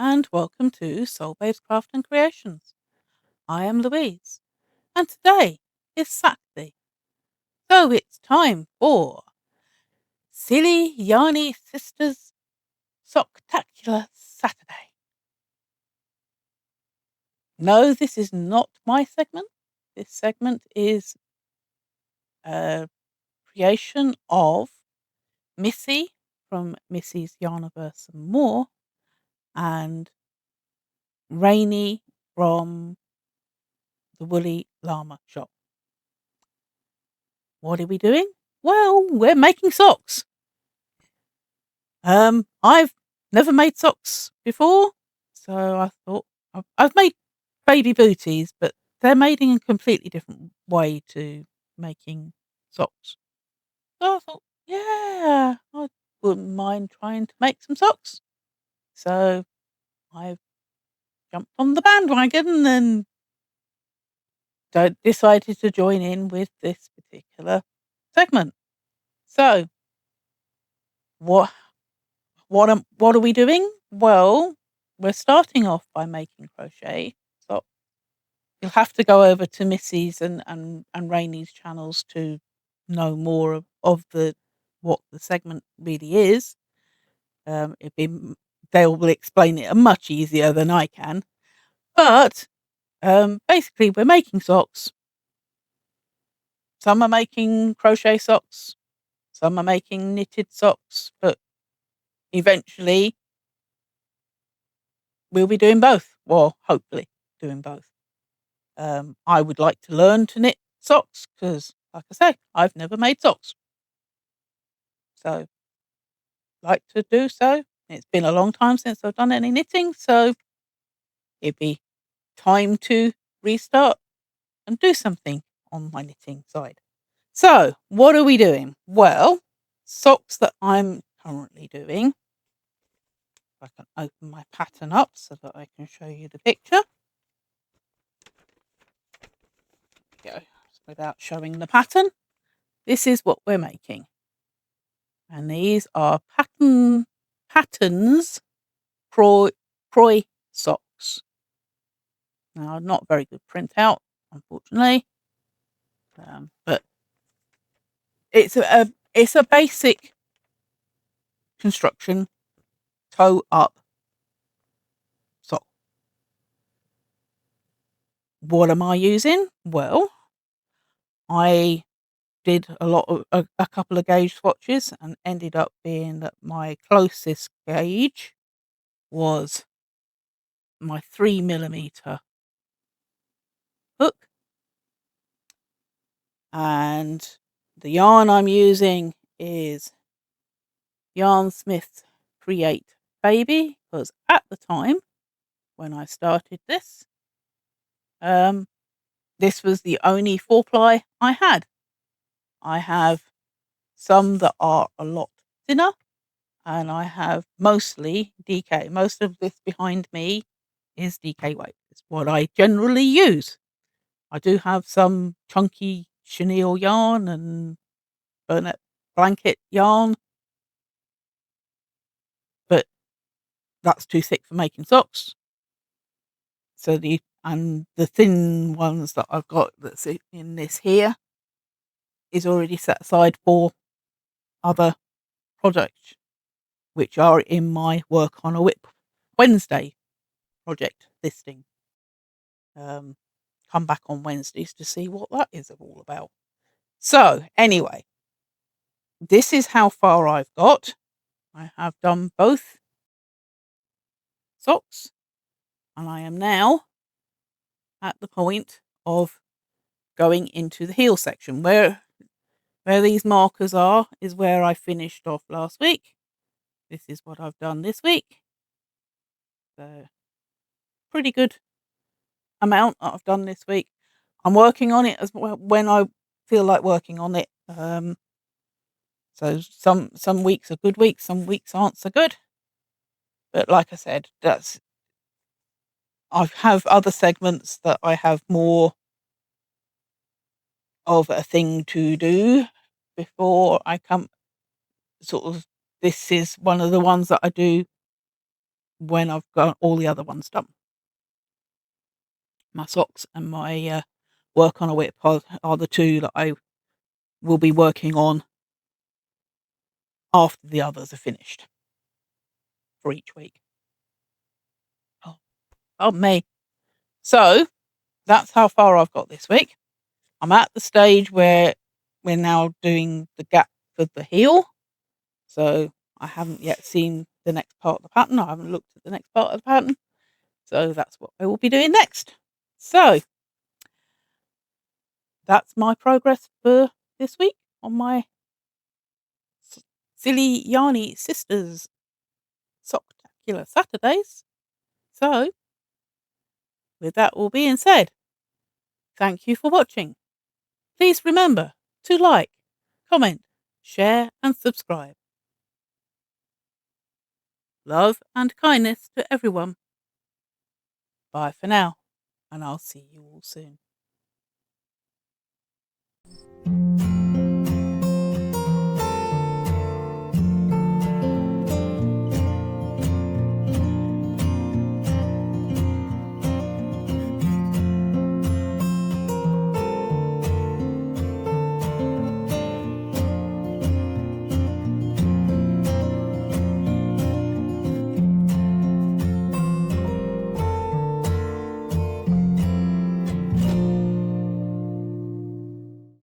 and welcome to Soul-Based Craft and Creations. I am Louise, and today is Saturday, so it's time for Silly Yarny Sisters Socktacular Saturday. No, this is not my segment. This segment is a creation of Missi from Missi's Yarniverse and More, and Rainee from the Woolly Llama Shop. What are we doing? Well, we're making socks. I've never made socks before, so I thought I've made baby booties, but they're made in a completely different way to making socks. So I thought, yeah, I wouldn't mind trying to make some socks. So I've jumped on the bandwagon and decided to join in with this particular segment. So what what are we doing? Well, we're starting off by making crochet. So you'll have to go over to Missi's and Rainie's channels to know more of the what the segment really is. They will explain it much easier than I can. But basically, we're making socks. Some are making crochet socks. Some are making knitted socks. But eventually, we'll be doing both. Well, hopefully, doing both. I would like to learn to knit socks because, like I say, I've never made socks. So, like to do so. It's been a long time since I've done any knitting, so it'd be time to restart and do something on my knitting side. So, what are we doing? Well, socks that I'm currently doing. I can open my pattern up so that I can show you the picture. Go without showing the pattern. This is what we're making. And these are patterns Croy socks. Now, not very good printout, unfortunately, but it's a basic construction toe up sock. What am I using? Well, I did a couple of gauge swatches and ended up being that my closest gauge was my 3mm hook, and the yarn I'm using is Yarn Smith Create Baby, because at the time when I started this, this was the only 4-ply I had. I have some that are a lot thinner, and I have mostly DK. Most of this behind me is DK weight. It's what I generally use. I do have some chunky chenille yarn and Burnett blanket yarn, but that's too thick for making socks. So the thin ones that I've got that's in this here is already set aside for other projects, which are in my Work on a Whip Wednesday project listing. Come back on Wednesdays to see what that is all about. So anyway, this is how far I've got. I have done both socks, and I am now at the point of going into the heel section. Where these markers are is where I finished off last week. This is what I've done this week. So pretty good amount that I've done this week. I'm working on it as well when I feel like working on it. So some weeks are good weeks, some weeks aren't so good. But like I said, I have other segments that I have more of a thing to do before I come. This is one of the ones that I do when I've got all the other ones done. My socks and my work on a whip are the two that I will be working on after the others are finished for each week. Oh, oh me. So that's how far I've got this week. I'm at the stage where we're now doing the gap for the heel. So I haven't yet seen the next part of the pattern. I haven't looked at the next part of the pattern. So that's what I will be doing next. So that's my progress for this week on my silly Yarny sisters Socktacular Saturdays. So with that all being said, thank you for watching. Please remember to like, comment, share and subscribe. Love and kindness to everyone. Bye for now, and I'll see you all soon.